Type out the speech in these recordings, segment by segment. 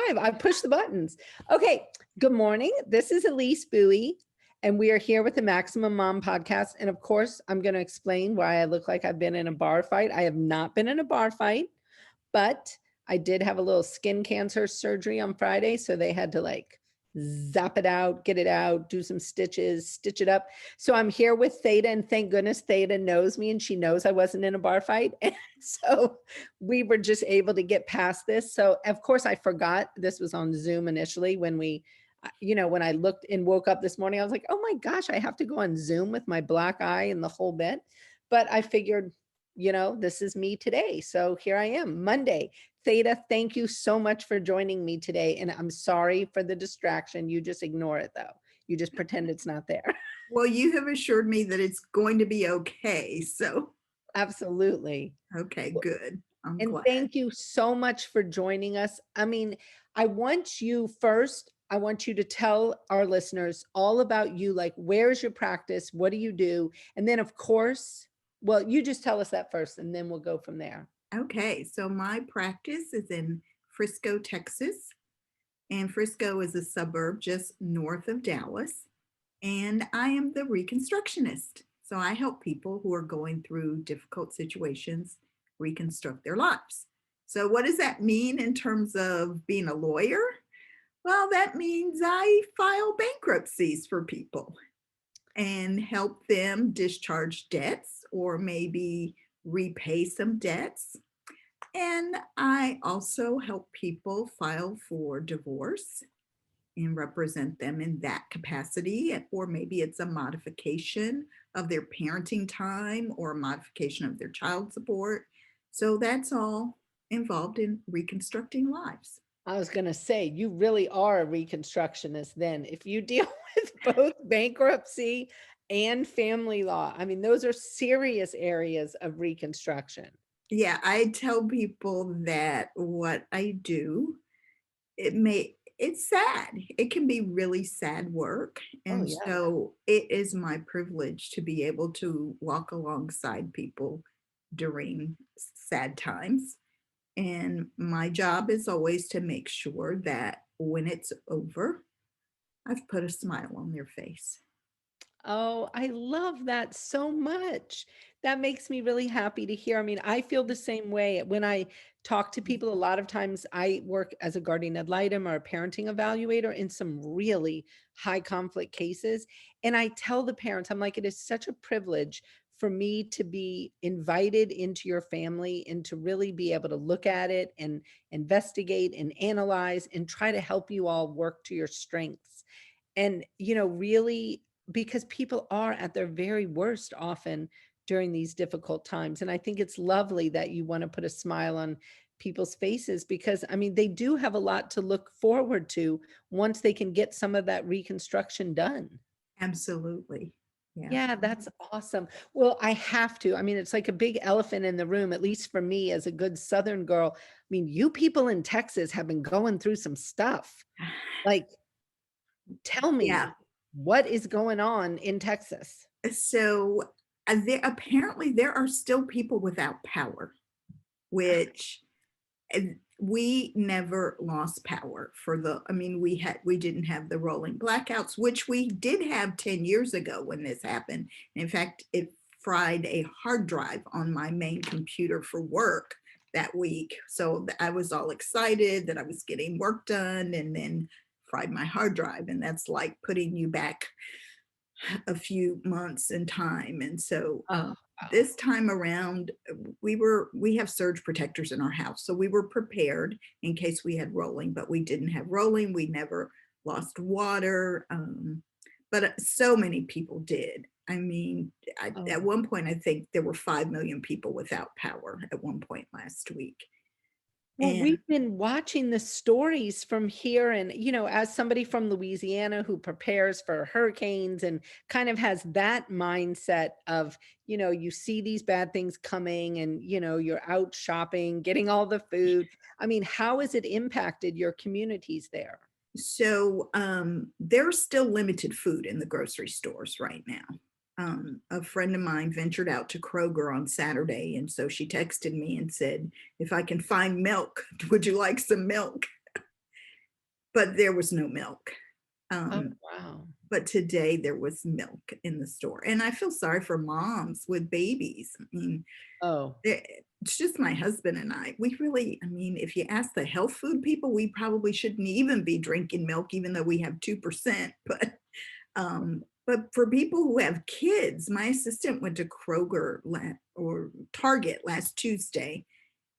live. I pushed the buttons. Okay. Good morning. This is Elise Buie, and we are here with the Maximum Mom podcast. And of course, I'm going to explain why I look like I've been in a bar fight. I have not been in a bar fight, but I did have a little skin cancer surgery on Friday. So they had to like zap it out, get it out, do some stitches, stitch it up. So I'm here with Théda, and thank goodness Théda knows me and she knows I wasn't in a bar fight. And so we were just able to get past this. So of course I forgot this was on Zoom initially when when I looked and woke up this morning, I was like, oh my gosh, I have to go on Zoom with my black eye and the whole bit. But I figured, this is me today. So here I am, Monday. Théda, thank you so much for joining me today. And I'm sorry for the distraction. You just ignore it though. You just pretend it's not there. Well, you have assured me that it's going to be okay. So, Absolutely. okay, good. I'm And glad. thank you so much for joining us. I mean, I want you to tell our listeners all about you, like, where's your practice? What do you do? And then of course, well, you just tell us that first and then we'll go from there. Okay, so my practice is in Frisco, Texas. And Frisco is a suburb just north of Dallas. And I am the reconstructionist. So I help people who are going through difficult situations reconstruct their lives. So what does that mean in terms of being a lawyer? Well, that means I file bankruptcies for people and help them discharge debts or maybe repay some debts. And I also help people file for divorce and represent them in that capacity, or maybe it's a modification of their parenting time or a modification of their child support. So that's all involved in reconstructing lives. I was going to say, you really are a reconstructionist then. If you deal with both bankruptcy and family law, I mean, those are serious areas of reconstruction. Yeah, I tell people that what I do, it's sad. It can be really sad work. And Yeah. so it is my privilege to be able to walk alongside people during sad times. And my job is always to make sure that when it's over, I've put a smile on their face. Oh, I love that so much. That makes me really happy to hear. I mean, I feel the same way when I talk to people. A lot of times I work as a guardian ad litem or a parenting evaluator in some really high conflict cases. And I tell the parents, I'm like, it is such a privilege for me to be invited into your family and to really be able to look at it and investigate and analyze and try to help you all work to your strengths. And, really, because people are at their very worst often during these difficult times. And I think it's lovely that you want to put a smile on people's faces because, I mean, they do have a lot to look forward to once they can get some of that reconstruction done. Absolutely. Yeah. Yeah, that's awesome. Well, I have to. I mean, it's like a big elephant in the room, at least for me as a good Southern girl. I mean, you people in Texas have been going through some stuff. Like, tell me, Yeah. what is going on in Texas? So apparently there are still people without power, which we never lost power we didn't have the rolling blackouts, which we did have 10 years ago when this happened. In fact, it fried a hard drive on my main computer for work that week. So I was all excited that I was getting work done and then fried my hard drive. And that's like putting you back a few months in time. And so this time around, we have surge protectors in our house. So we were prepared in case we had rolling, but we didn't have rolling. We never lost water. But so many people did. I mean, at one point, I think there were 5 million people without power at one point last week. Well, we've been watching the stories from here and, as somebody from Louisiana who prepares for hurricanes and kind of has that mindset of, you see these bad things coming and, you're out shopping, getting all the food. I mean, how has it impacted your communities there? So there's still limited food in the grocery stores right now. A friend of mine ventured out to Kroger on Saturday. And so she texted me and said, if I can find milk, would you like some milk? but there was no milk. Oh, wow. But today there was milk in the store. And I feel sorry for moms with babies. I mean, Oh, it's just my husband and I. We really, I mean, if you ask the health food people, we probably shouldn't even be drinking milk, even though we have 2%. But for people who have kids, my assistant went to Kroger or Target last Tuesday,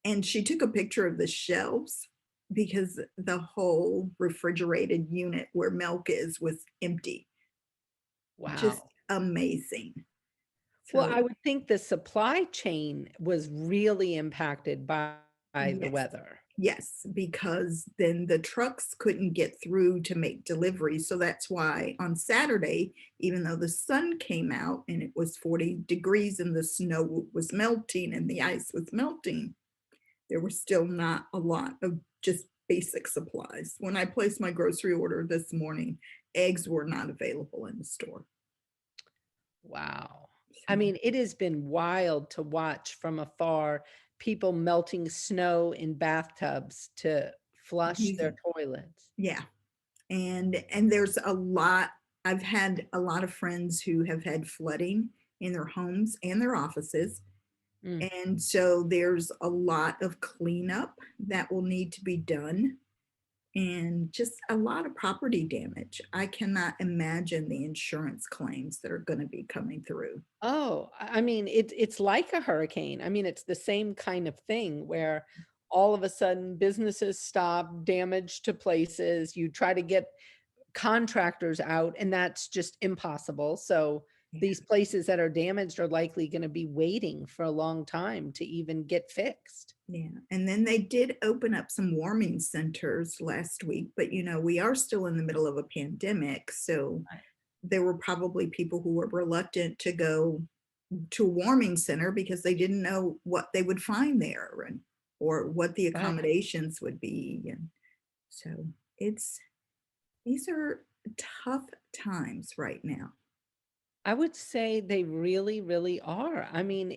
and she took a picture of the shelves because the whole refrigerated unit where milk is was empty. Just wow. amazing. Well, So I would think the supply chain was really impacted by the yes, weather. yes, because then the trucks couldn't get through to make deliveries. So that's why on Saturday, even though the sun came out and it was 40 degrees and the snow was melting and the ice was melting, there was still not a lot of just basic supplies. When I placed my grocery order this morning, eggs were not available in the store. Wow. I So, mean, it has been wild to watch from afar people melting snow in bathtubs to flush their easy. toilets. Yeah. And there's a lot. I've had a lot of friends who have had flooding in their homes and their offices. Mm. And so there's a lot of cleanup that will need to be done and just a lot of property damage. I cannot imagine the insurance claims that are going to be coming through. Oh, I mean, it's like a hurricane. I mean, it's the same kind of thing where all of a sudden businesses stop, damage to places. You try to get contractors out, and that's just impossible. So Yeah. these places that are damaged are likely going to be waiting for a long time to even get fixed. Yeah. And then they did open up some warming centers last week, but we are still in the middle of a pandemic. So Right. there were probably people who were reluctant to go to a warming center because they didn't know what they would find there and or what the Right. accommodations would be. And so it's these are tough times right now. I would say they really, really are. I mean,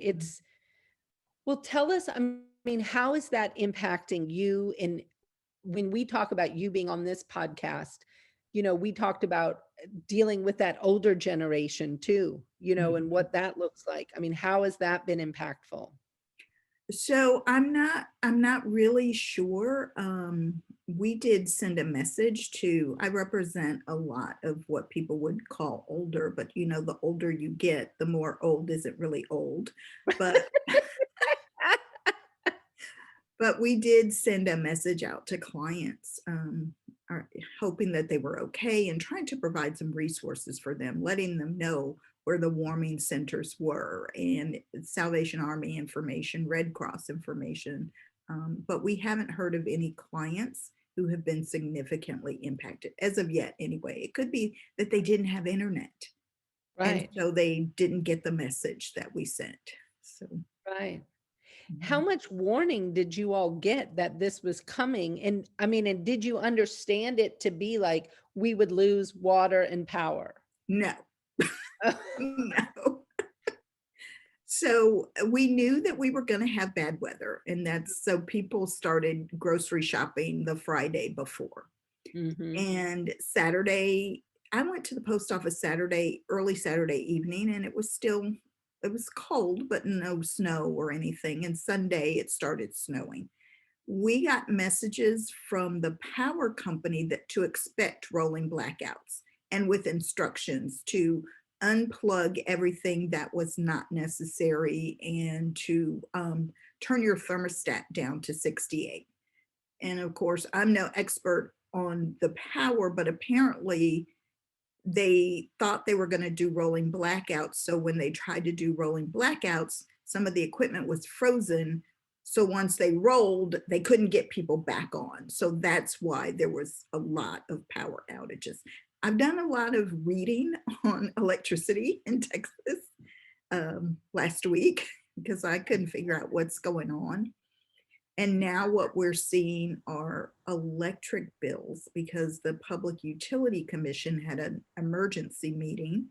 well, tell us, I mean, how is that impacting you in when we talk about you being on this podcast, we talked about dealing with that older generation too, and Mhm. what that looks like. I mean, how has that been impactful? So I'm not really sure. We did send a message to, I represent a lot of what people would call older, but the older you get, the more old isn't really old. But but we did send a message out to clients, hoping that they were okay and trying to provide some resources for them, letting them know where the warming centers were and Salvation Army information, Red Cross information. But we haven't heard of any clients who have been significantly impacted as of yet, anyway. It could be that they didn't have internet and Right, so they didn't get the message that we sent. So, right. How mhm. much warning did you all get that this was coming? And I mean, and did you understand it to be like we would lose water and power? No, no. So we knew that we were going to have bad weather, and that's so people started grocery shopping the Friday before. Hmm. And Saturday, I went to the post office early Saturday evening, and it was cold, but no snow or anything. And Sunday, it started snowing. We got messages from the power company that to expect rolling blackouts and with instructions to unplug everything that was not necessary and to turn your thermostat down to 68. And of course, I'm no expert on the power, but apparently they thought they were going to do rolling blackouts. So when they tried to do rolling blackouts, some of the equipment was frozen. So once they rolled, they couldn't get people back on. So that's why there was a lot of power outages. I've done a lot of reading on electricity in Texas last week because I couldn't figure out what's going on. And now what we're seeing are electric bills because the Public Utility Commission had an emergency meeting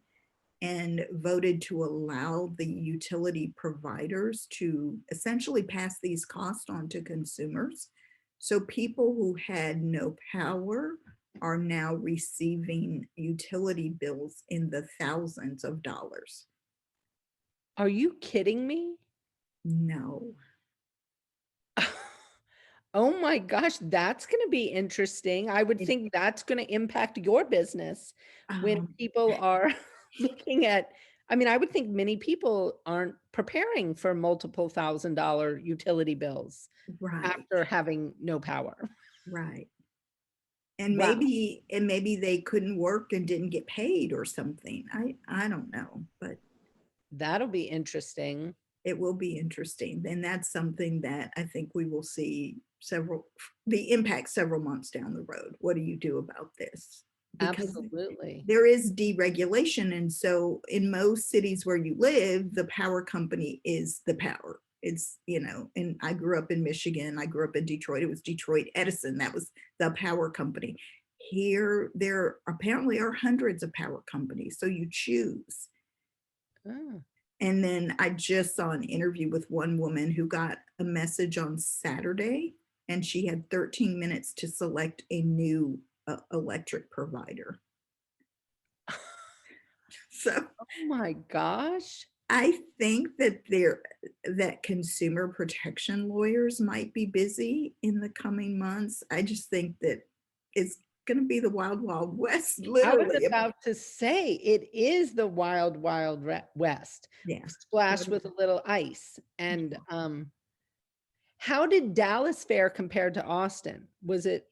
and voted to allow the utility providers to essentially pass these costs on to consumers. So people who had no power are now receiving utility bills in the thousands of dollars. Are you kidding me? No. Oh my gosh, that's going to be interesting. I would It, think that's going to impact your business when um, people are looking at, I mean, I would think many people aren't preparing for multiple $1,000 utility bills right, after having no power. right. And Wow, maybe they couldn't work and didn't get paid or something. I don't know, but that'll be interesting. it will be interesting. And that's something that I think we will see the impact several months down the road. What do you do about this? Because Absolutely. there is deregulation. And so in most cities where you live, the power company is the power. It's, and I grew up in Michigan. I grew up in Detroit. It was Detroit Edison. That was the power company. Here, there apparently are hundreds of power companies. So you choose. Oh, And then I just saw an interview with one woman who got a message on Saturday, and she had 13 minutes to select a new electric provider. So oh my gosh. I think that consumer protection lawyers might be busy in the coming months. I just think that it's going to be the wild, wild west, I was literally. about to say it is the wild, wild west, Yeah. splashed with a little ice. And how did Dallas fare compared to Austin? Was it?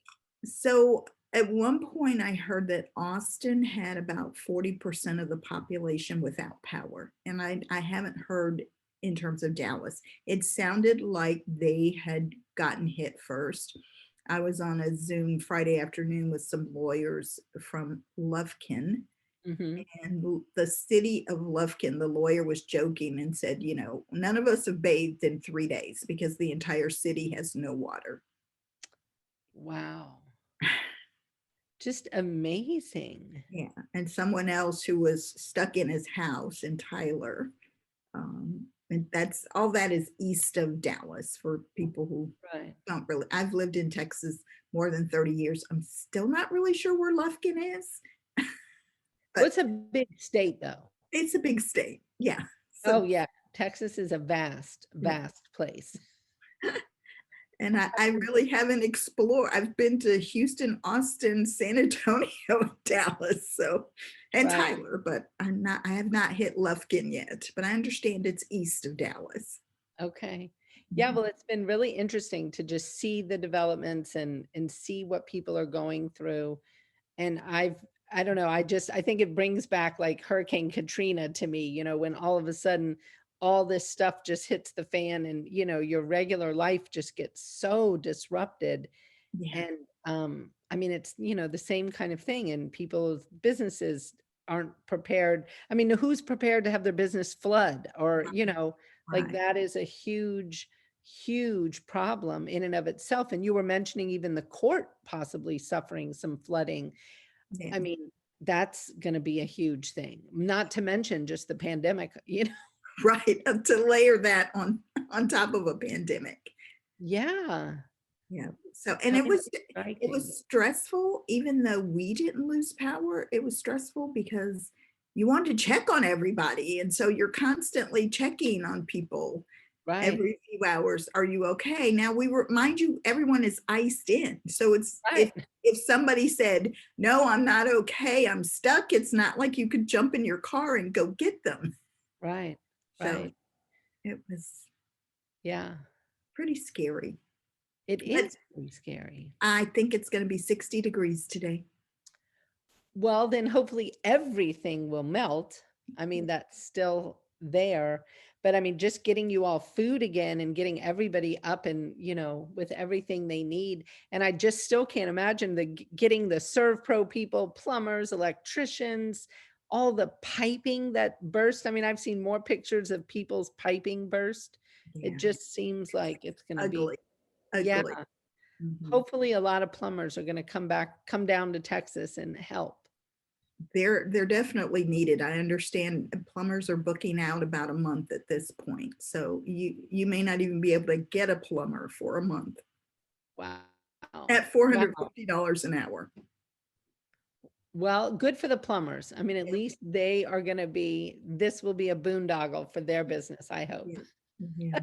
So at one point, I heard that Austin had about 40% of the population without power. And I haven't heard in terms of Dallas. It sounded like they had gotten hit first. I was on a Zoom Friday afternoon with some lawyers from Lufkin. Mhm. And the city of Lufkin, the lawyer was joking and said, none of us have bathed in 3 days because the entire city has no water. Wow. Just amazing. Yeah. And someone else who was stuck in his house in Tyler. And that's all that is east of Dallas for people who Right. don't really. I've lived in Texas more than 30 years. I'm still not really sure where Lufkin is, Well, but it's a big state though. it's a big state. Yeah. Oh So, yeah. Texas is a vast, yeah. vast place. And I really haven't explored. I've been to Houston, Austin, San Antonio, Dallas, and Right. Tyler, but I have not hit Lufkin yet, but I understand it's east of Dallas. Okay. Yeah, Mhm. well, it's been really interesting to just see the developments and see what people are going through. And I don't know, I think it brings back like Hurricane Katrina to me, when all of a sudden all this stuff just hits the fan and, your regular life just gets so disrupted. Yeah, And I mean, it's, the same kind of thing, and people's businesses aren't prepared. I mean, who's prepared to have their business flood or, like right. that is a huge, huge problem in and of itself. And you were mentioning even the court possibly suffering some flooding. Yeah, I mean, that's going to be a huge thing, not to mention just the pandemic, right. To layer that on top of a pandemic. Yeah. Yeah. So, and I it mean, was it's it striking. was stressful, even though we didn't lose power. It was stressful because you wanted to check on everybody, and so you're constantly checking on people Right. every few hours. Are you okay? Now mind you, everyone is iced in. So it's Right. if somebody said, no, I'm not okay, I'm stuck, it's not like you could jump in your car and go get them. Right. So Right. it was Yeah. pretty scary. It But is pretty scary. I think it's going to be 60 degrees today. Well, then hopefully everything will melt. I mean, that's still there. But I mean, just getting you all food again and getting everybody up and, with everything they need. And I just still can't imagine getting the Serve Pro people, plumbers, electricians, all the piping that burst. I mean, I've seen more pictures of people's piping burst. It Yeah, just seems like it's going to be, ugly, yeah. ugly. Mhm. Hopefully a lot of plumbers are going to come down to Texas and help. They're definitely needed. I understand plumbers are booking out about a month at this point. So you may not even be able to get a plumber for a month Wow. at Wow. $450 an hour. Well, good for the plumbers. I mean, at least they are going to be, this will be a boondoggle for their business, I hope. Yeah. Yeah.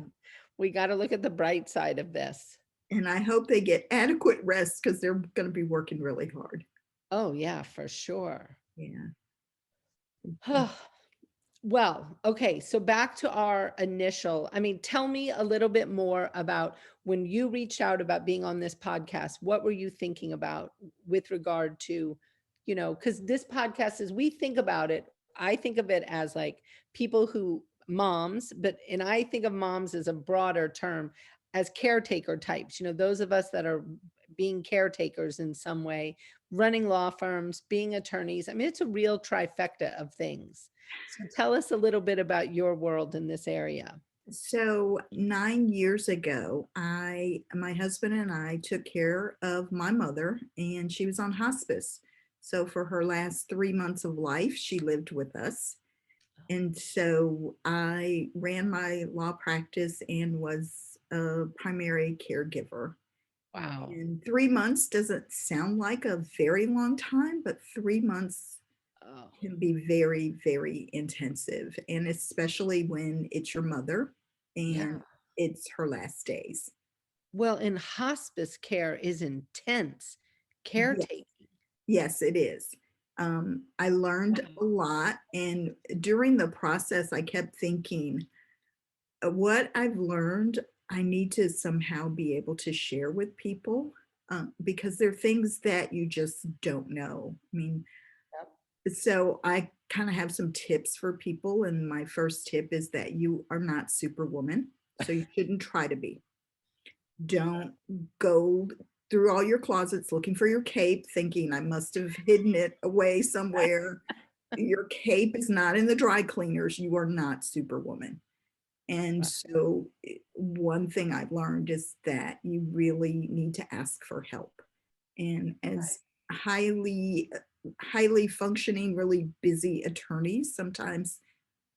We got to look at the bright side of this. And I hope they get adequate rest because they're going to be working really hard. Oh, yeah, for sure. Yeah. Well, okay, so back to our initial, I mean, tell me a little bit more about when you reached out about being on this podcast, what were you thinking about with regard to, because this podcast, as we think about it, I think of it as like people who, moms, and I think of moms as a broader term, as caretaker types, those of us that are being caretakers in some way, running law firms, being attorneys. I mean, it's a real trifecta of things. So tell us a little bit about your world in this area. So 9 years ago, my husband and I took care of my mother, and she was on hospice. So for her last 3 months of life, she lived with us. And so I ran my law practice and was a primary caregiver. Wow. And 3 months doesn't sound like a very long time, but 3 months Oh, can be very, very intensive. And especially when it's your mother yeah. and it's her last days. Well, and hospice care is intense Yes, caretaking. yes, it is. I learned a Wow. lot. And during the process, I kept thinking, what I've learned, I need to somehow be able to share with people because there are things that you just don't know. I mean, Yep. so I kind of have some tips for people. And my first tip is that you are not Superwoman. So you shouldn't try to be. Don't go through all your closets looking for your cape, thinking I must have hidden it away somewhere. Your cape is not in the dry cleaners. You are not Superwoman. And Right. so one thing I've learned is that you really need to ask for help. And as highly functioning, really busy attorneys, sometimes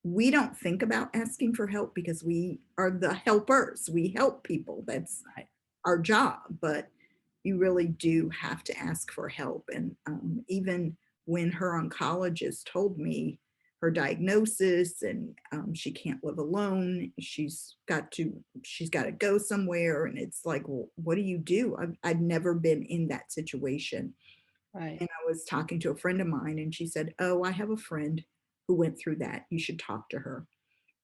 we don't think about asking for help because we are the helpers. We help people. That's Right. our job. But you really do have to ask for help. And even when her oncologist told me her diagnosis and she can't live alone, she's got to go somewhere, and it's like, well, what do you do? I've never been in that situation. Right. And I was talking to a friend of mine, and she said, oh, I have a friend who went through that. You should talk to her.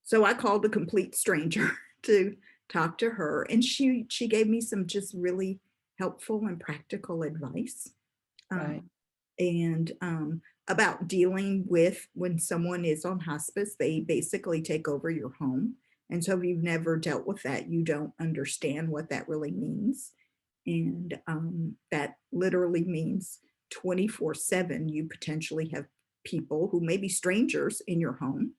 So I called a complete stranger to talk to her, and she gave me some just really helpful and practical advice. Right. And about dealing with when someone is on hospice, they basically take over your home. And so if you've never dealt with that, you don't understand what that really means. And that literally means 24/7, you potentially have people who may be strangers in your home.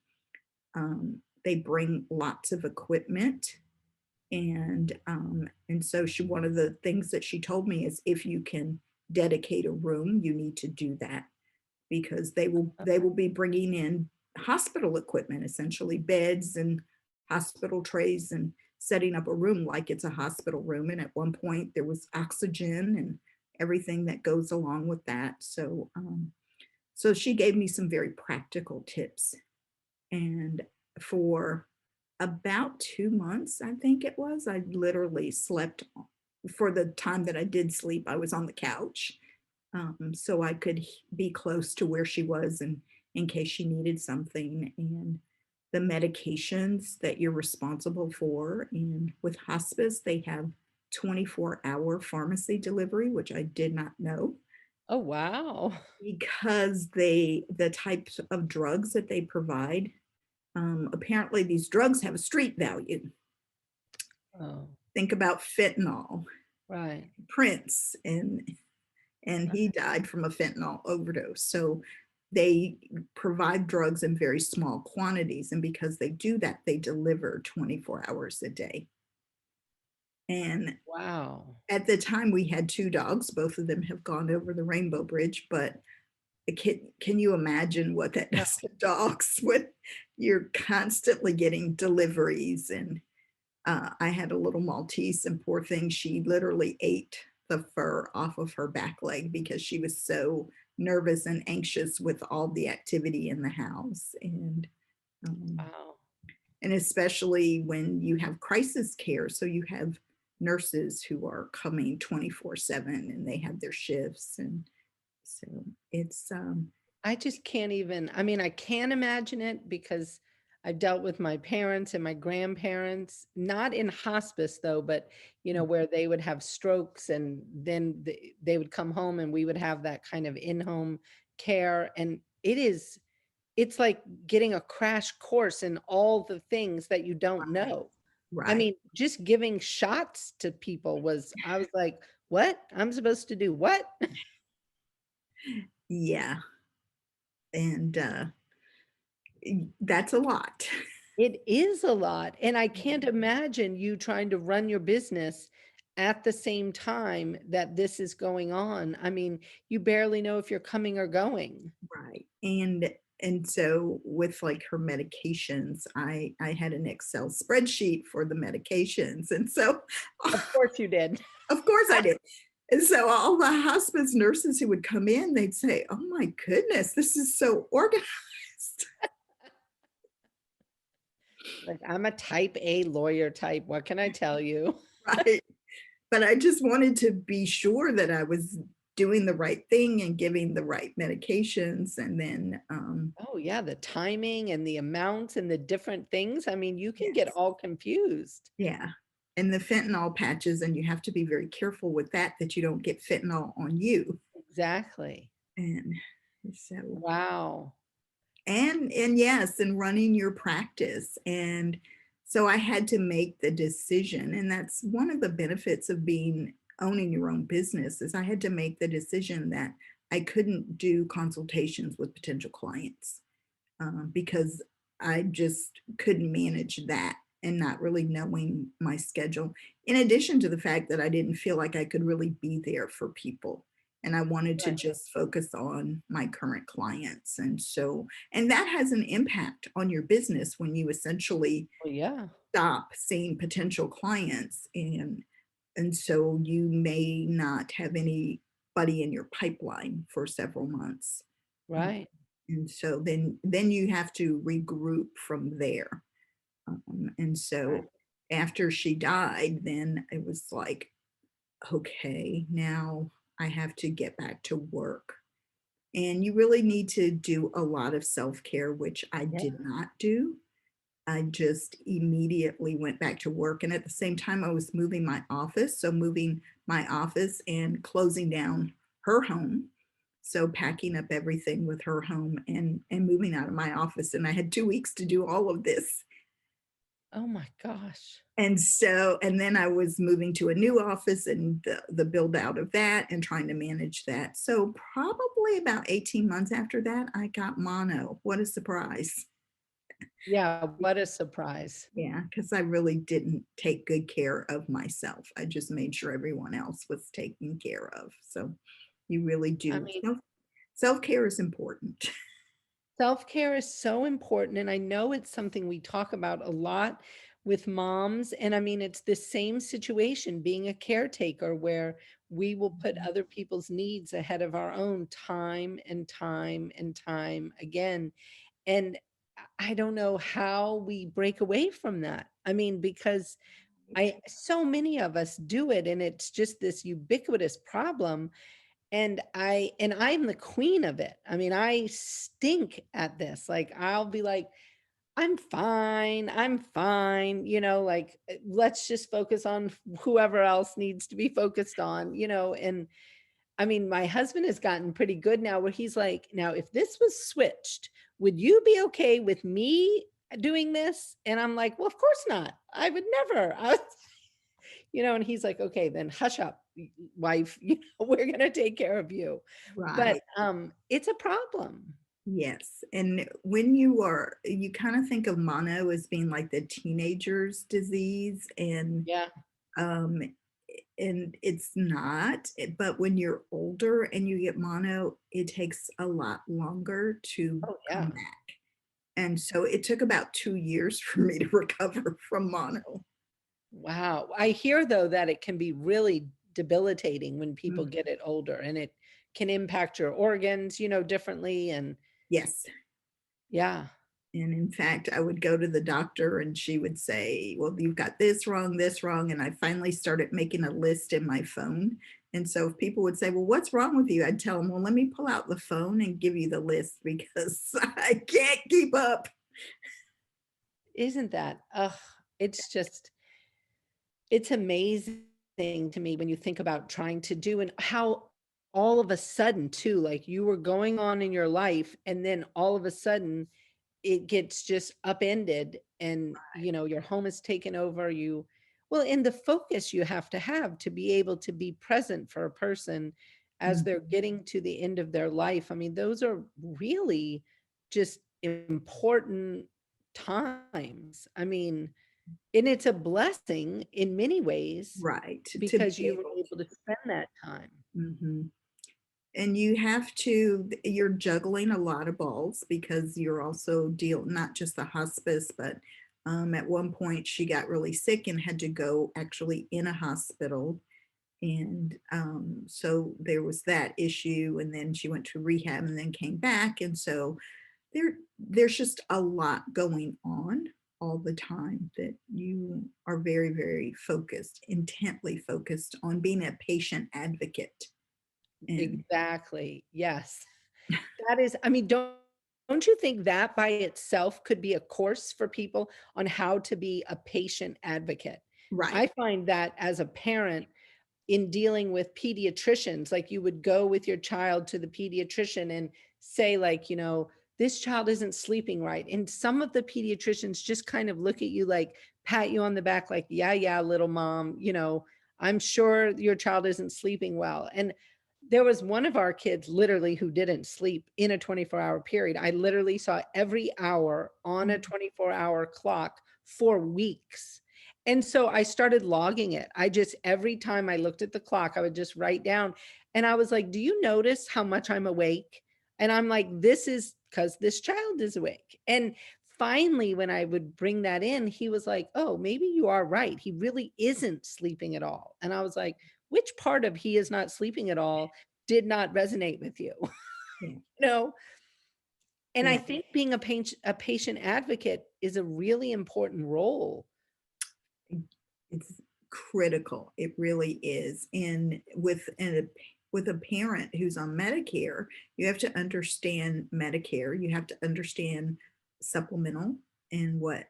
They bring lots of equipment. And so one of the things that she told me is if you can dedicate a room, you need to do that, because they will be bringing in hospital equipment, essentially beds and hospital trays, and setting up a room like it's a hospital room. And at one point there was oxygen and everything that goes along with that. So she gave me some very practical tips. And for about 2 months, I think it was, I literally slept. For the time that I did sleep, I was on the couch, so I could be close to where she was, and in case she needed something. And the medications that you're responsible for, and with hospice, they have 24-hour pharmacy delivery, which I did not know, Oh, wow. because the types of drugs that they provide, apparently these drugs have a street value. Oh, Think about fentanyl, right. Prince, and he died from a fentanyl overdose. So they provide drugs in very small quantities, and because they do that, they deliver 24 hours a day. And Wow. at the time, we had two dogs. Both of them have gone over the Rainbow Bridge, but can you imagine what that does to dogs when you're constantly getting deliveries? And I had a little Maltese, and poor thing, she literally ate the fur off of her back leg because she was so nervous and anxious with all the activity in the house. Um, Wow. and especially when you have crisis care. So you have nurses who are coming 24/7 and they have their shifts. And so it's, I just can't even, I mean, I can imagine it because I've dealt with my parents and my grandparents, not in hospice though, but where they would have strokes and then they would come home and we would have that kind of in-home care. And it's like getting a crash course in all the things that you don't right, know. I right. mean, just giving shots to people I was like, what? I'm supposed to do what? Yeah. And that's a lot. It is a lot. And I can't imagine you trying to run your business at the same time that this is going on. I mean, you barely know if you're coming or going. Right. And so with like her medications, I had an Excel spreadsheet for the medications. And so Of course you did. of course I did. And so all the hospice nurses who would come in, they'd say, "Oh my goodness, this is so organized." Like, I'm a type A lawyer type. What can I tell you? Right. But I just wanted to be sure that I was doing the right thing and giving the right medications. And then, Oh, yeah. The timing and the amounts and the different things. I mean, you can get yes, all confused. yeah. And the fentanyl patches, and you have to be very careful with that you don't get fentanyl on you. Exactly. And so, Wow. and yes, and running your practice. And so I had to make the decision. And that's one of the benefits of owning your own business is I had to make the decision that I couldn't do consultations with potential clients because I just couldn't manage that and not really knowing my schedule. In addition to the fact that I didn't feel like I could really be there for people. And I wanted to Right. just focus on my current clients. And so, and that has an impact on your business when you essentially Well, yeah. stop seeing potential clients. And so you may not have anybody in your pipeline for several months. Right. And so then you have to regroup from there. And Right. so after she died, then it was like, okay, now I have to get back to work. And you really need to do a lot of self-care, which I Yeah. did not do. I just immediately went back to work. And at the same time, I was moving my office. So moving my office and closing down her home. So packing up everything with her home and moving out of my office. And I had 2 weeks to do all of this. Oh my gosh. And so, and then I was moving to a new office and the build out of that and trying to manage that. So probably about 18 months after that, I got mono. What a surprise. Yeah. What a surprise. Yeah, because I really didn't take good care of myself. I just made sure everyone else was taken care of. So you really I do. mean, Self-care is important. self-care is so important, and I know it's something we talk about a lot with moms, and I mean, it's the same situation being a caretaker where we will put other people's needs ahead of our own time and time and time again, and I don't know how we break away from that. I mean, because I so many of us do it, and it's just this ubiquitous problem, and I'm the queen of it. I mean, I stink at this. Like, I'll be like, I'm fine, like, let's just focus on whoever else needs to be focused on, and I mean, my husband has gotten pretty good now where he's like, now, if this was switched, would you be okay with me doing this? And I'm like, well, of course not. I would never. And he's like, okay, then hush up, wife, we're going to take care of you. But Right. it's a problem. Yes. And when you kind of think of mono as being like the teenager's disease, Yeah. um, and it's not. But when you're older and you get mono, it takes a lot longer to Oh, come yeah. back. And so it took about 2 years for me to recover from mono. Wow. I hear though that it can be really debilitating when people Mm. get it older, and it can impact your organs, differently. And Yes. yeah, And in fact, I would go to the doctor and she would say, well, you've got this wrong, this wrong. And I finally started making a list in my phone. And so if people would say, well, what's wrong with you? I'd tell them, well, let me pull out the phone and give you the list because I can't keep up. isn't that, it's just, it's amazing to me when you think about trying to do, and how all of a sudden too, like you were going on in your life and then all of a sudden it gets just upended, and your home is taken over. Well, and the focus you have to be able to be present for a person as Mm. they're getting to the end of their life. I mean, those are really just important times. I mean, and it's a blessing in many ways Right. To because be you were able able to spend that time. to. Mhm. And you have to, you're juggling a lot of balls because you're also not just the hospice, but at one point she got really sick and had to go actually in a hospital. And so there was that issue. And then she went to rehab and then came back. And so there's just a lot going on all the time that you are very, very focused, intently focused on being a patient advocate. And Exactly. Yes. That is, I mean, don't you think that by itself could be a course for people on how to be a patient advocate? right. I find that as a parent in dealing with pediatricians, like you would go with your child to the pediatrician and say like, this child isn't sleeping right. And some of the pediatricians just kind of look at you like, pat you on the back, like, yeah, yeah, little mom, I'm sure your child isn't sleeping well. And there was one of our kids literally who didn't sleep in a 24-hour period. I literally saw every hour on a 24-hour clock for weeks. And so I started logging it. Every time I looked at the clock, I would just write down. And I was like, do you notice how much I'm awake? And I'm like, this is because this child is awake. And finally, when I would bring that in, he was like, oh, maybe you are right. He really isn't sleeping at all. And I was like, which part of he is not sleeping at all did not resonate with you? Yeah. No. And I Yeah. think being a patient advocate is a really important role. It's critical. It really is. And with a parent who's on Medicare, you have to understand Medicare. You have to understand supplemental and what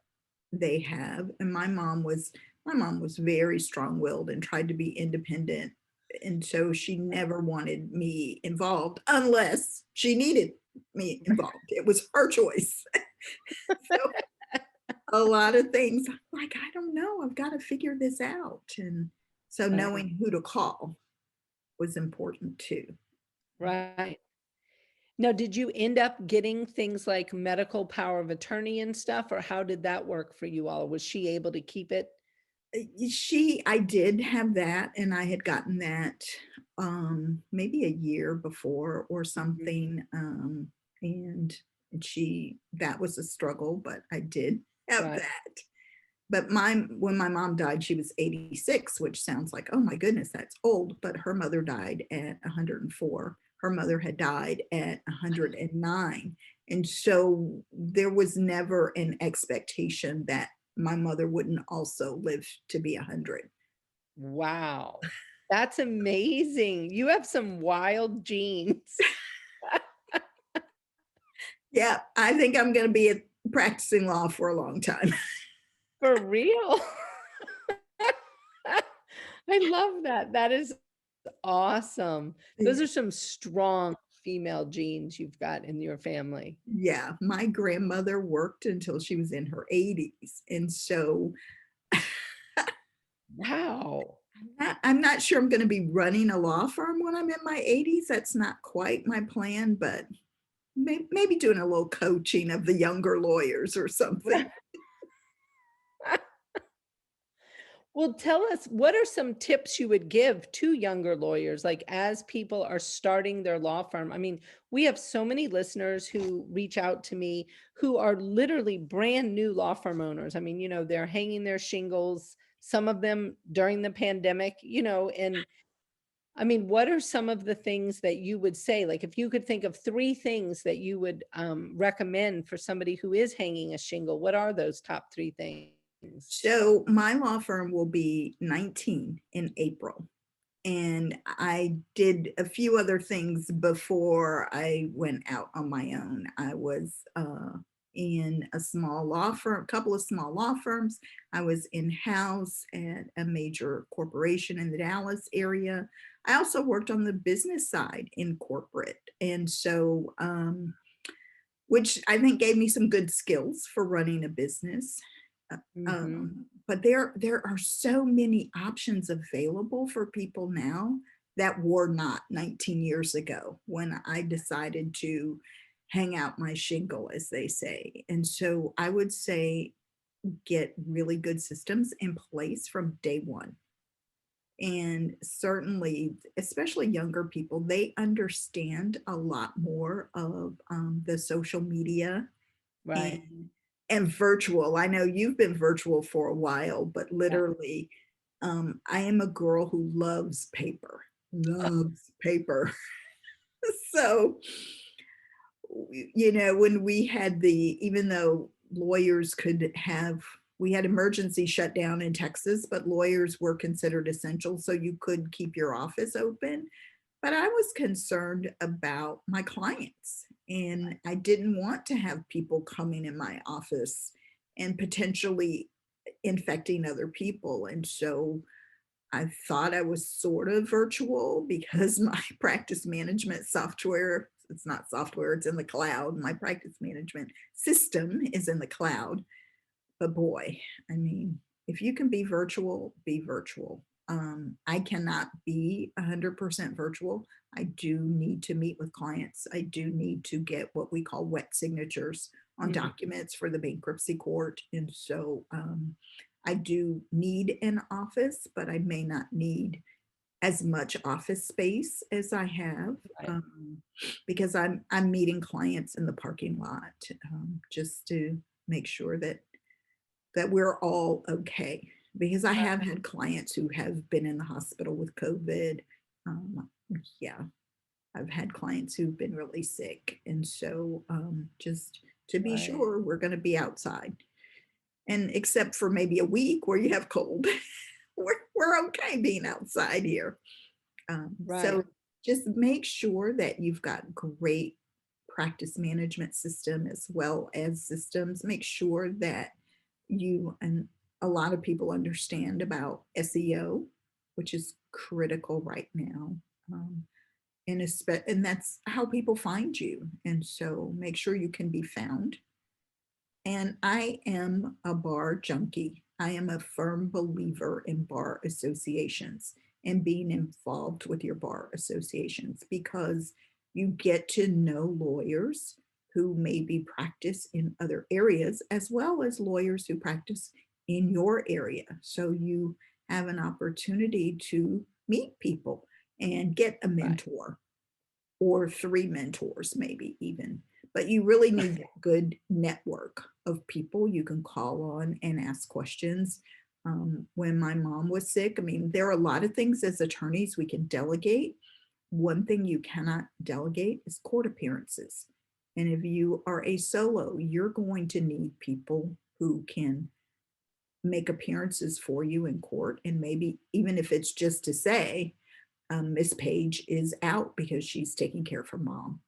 they have. And my mom was very strong-willed and tried to be independent. And so she never wanted me involved unless she needed me involved. It was her choice. So a lot of things like, I don't know, I've got to figure this out. And so Right. knowing who to call was important too. Right. Now, did you end up getting things like medical power of attorney and stuff, or how did that work for you all? Was she able to keep it? I did have that, and I had gotten that maybe a year before or Mhm. something. And that was a struggle, but I did have Right. that. But when my mom died, she was 86, which sounds like, oh my goodness, that's old. But her mother died at 104. Her mother had died at 109. And so there was never an expectation that my mother wouldn't also live to be 100. Wow. That's amazing. You have some wild genes. Yeah, I think I'm going to be practicing law for a long time. For real. I love that. That is awesome. Those are some strong female genes you've got in your family. Yeah, my grandmother worked until she was in her 80s. And so Wow. I'm not sure I'm going to be running a law firm when I'm in my 80s. That's not quite my plan, but maybe doing a little coaching of the younger lawyers or something. Well, tell us, what are some tips you would give to younger lawyers, like as people are starting their law firm? I mean, we have so many listeners who reach out to me who are literally brand new law firm owners. I mean, they're hanging their shingles, some of them during the pandemic, and I mean, what are some of the things that you would say, like if you could think of 3 things that you would recommend for somebody who is hanging a shingle, what are those top 3 things? So my law firm will be 19 in April. And I did a few other things before I went out on my own. I was in a small law firm, couple of small law firms. I was in-house at a major corporation in the Dallas area. I also worked on the business side in corporate. And so, which I think gave me some good skills for running a business. But there are so many options available for people now that were not 19 years ago when I decided to hang out my shingle, as they say. And so I would say get really good systems in place from day one. And certainly, especially younger people, they understand a lot more of the social media Right. and virtual. I know you've been virtual for a while, but Yeah. literally, I am a girl who loves paper, loves paper. So, when we had even though lawyers could have, we had emergency shutdown in Texas, but lawyers were considered essential, so you could keep your office open. But I was concerned about my clients, and I didn't want to have people coming in my office and potentially infecting other people. And so I thought I was sort of virtual because my practice management software, it's not software, it's in the cloud. My practice management system is in the cloud. But boy, I mean, if you can be virtual, be virtual. I cannot be 100% virtual. I do need to meet with clients. I do need to get what we call wet signatures on documents for the bankruptcy court. And so I do need an office, but I may not need as much office space as I have, Right. because I'm meeting clients in the parking lot, just to make sure that we're all okay. Because I have had clients who have been in the hospital with COVID. Yeah, I've had clients who've been really sick. And so just to be Right. sure, we're going to be outside. And except for maybe a week where you have cold, we're okay being outside here. Right. So just make sure that you've got great practice management system as well as systems. Make sure that and a lot of people understand about SEO, which is critical right now. And that's how people find you. And so make sure you can be found. And I am a bar junkie. I am a firm believer in bar associations and being involved with your bar associations, because you get to know lawyers who maybe practice in other areas as well as lawyers who practice in your area. So you have an opportunity to meet people and get a Right. mentor or 3 mentors, maybe even. But you really need a good network of people you can call on and ask questions. When my mom was sick, I mean, there are a lot of things as attorneys we can delegate. One thing you cannot delegate is court appearances. And if you are a solo, you're going to need people who can make appearances for you in court. And maybe even if it's just to say, Miss Page is out because she's taking care of her mom.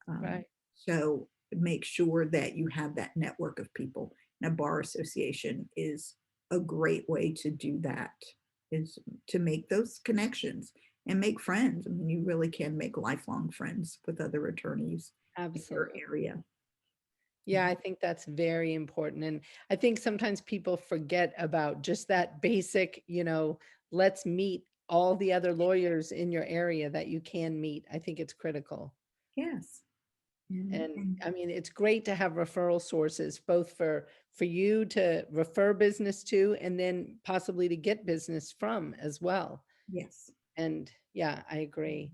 Right. So make sure that you have that network of people. And a bar association is a great way to do that, is to make those connections and make friends. I mean, you really can make lifelong friends with other attorneys in your Absolutely. area. Yeah, I think that's very important. And I think sometimes people forget about just that basic, let's meet all the other lawyers in your area that you can meet. I think it's critical. Yes. And And I mean, it's great to have referral sources, both for you to refer business to, and then possibly to get business from as well. yes. And yeah, I agree.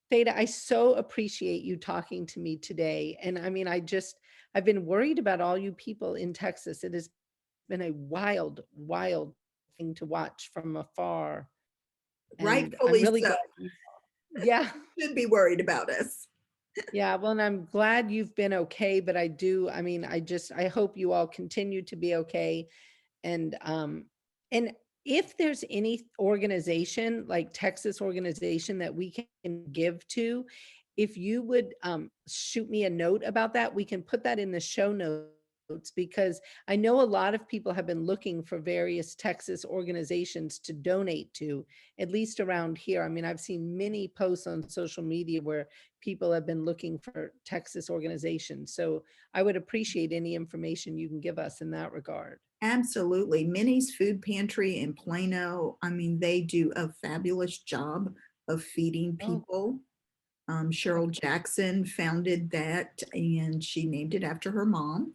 Theta, I so appreciate you talking to me today. And I mean, I've been worried about all you people in Texas. It has been a wild, wild thing to watch from afar. And I'm Rightfully really so. glad you are. Yeah. Should be worried about us. Yeah, well, and I'm glad you've been okay, but I mean, I hope you all continue to be okay. And if there's any organization like Texas organization that we can give to, if you would shoot me a note about that, we can put that in the show notes, because I know a lot of people have been looking for various Texas organizations to donate to, at least around here. I mean, I've seen many posts on social media where people have been looking for Texas organizations. So I would appreciate any information you can give us in that regard. Absolutely. Minnie's Food Pantry in Plano, I mean, they do a fabulous job of feeding Oh, people. Cheryl okay. Jackson founded that and she named it after her mom.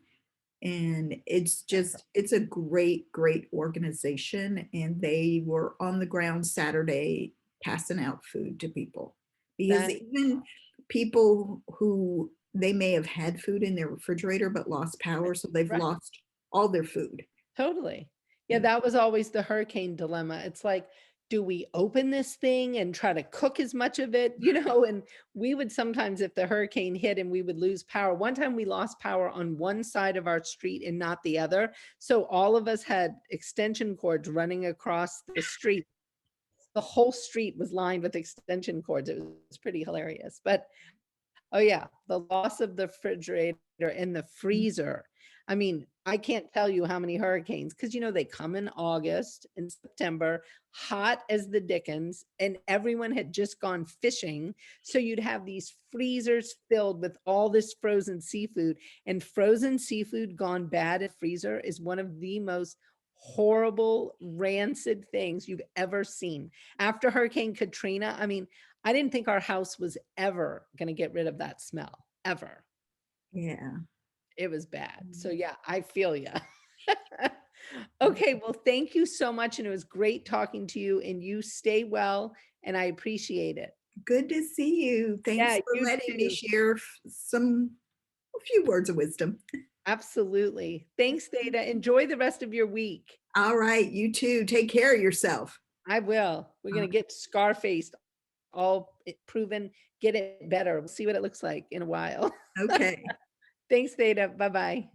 And it's just, it's a great, great organization. And they were on the ground Saturday passing out food to people. Because That even people who they may have had food in their refrigerator but lost power, so they've right. lost all their food. Totally. Yeah, Yeah. that was always the hurricane dilemma. It's like, do we open this thing and try to cook as much of it? And we would sometimes, if the hurricane hit and we would lose power. One time we lost power on one side of our street and not the other. So all of us had extension cords running across the street. The whole street was lined with extension cords. It was pretty hilarious. But oh yeah, the loss of the refrigerator and the freezer. I mean, I can't tell you how many hurricanes, because they come in August and September, hot as the dickens, and everyone had just gone fishing. So you'd have these freezers filled with all this frozen seafood, and frozen seafood gone bad at freezer is one of the most horrible, rancid things you've ever seen. After Hurricane Katrina, I mean, I didn't think our house was ever going to get rid of that smell, ever. Yeah. It was bad. So yeah, I feel you. Okay, well, thank you so much. And it was great talking to you, and you stay well, and I appreciate it. Good to see you. Thanks Yeah, for you letting me too. share a few words of wisdom. Absolutely. Thanks, Theta. Enjoy the rest of your week. All right, you too. Take care of yourself. I will. We're going to get Scarfaced all proven, get it better. We'll see what it looks like in a while. Okay. Thanks, Theta. Bye-bye.